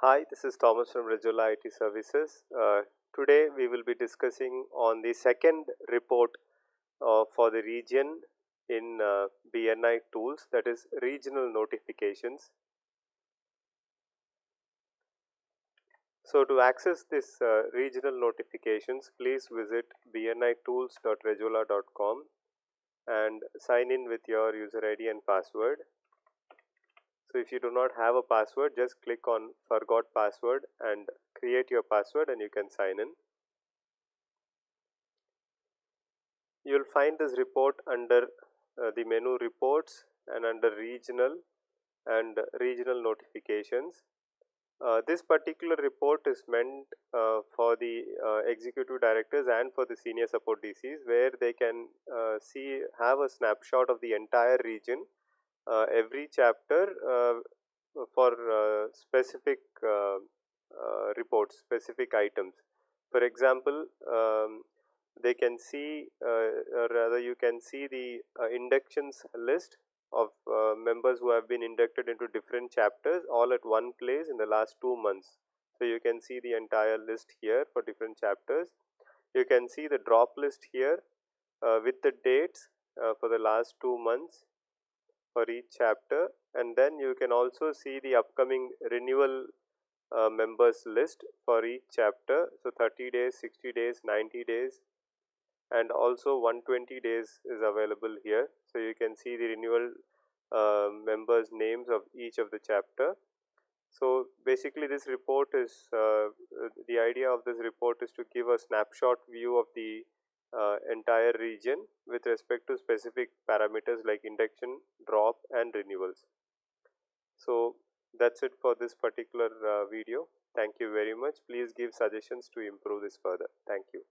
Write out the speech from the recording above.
Hi, this is Thomas from Rejola IT Services. Today we will be discussing on the second report for the region in BNI tools, that is regional notifications. So to access this regional notifications, please visit bnitools.rejola.com and sign in with your user ID and password. So if you do not have a password, just click on forgot password and create your password and you can sign in. You will find this report under the menu reports and under regional and regional notifications. This particular report is meant for the executive directors and for the senior support DCs, where they can have a snapshot of the entire region, every chapter for specific reports, specific items. For example, they can see, or rather you can see the inductions list of members who have been inducted into different chapters all at one place in the last 2 months. So you can see the entire list here for different chapters. You can see the drop list here with the dates for the last 2 months for each chapter, and then you can also see the upcoming renewal members list for each chapter. So 30 days, 60 days, 90 days, and also 120 days is available here. So you can see the renewal members names of each of the chapter. So basically this report is the idea of this report is to give a snapshot view of the entire region with respect to specific parameters like induction, drop and renewals. So that's it for this particular video. Thank you very much. Please give suggestions to improve this further. Thank you.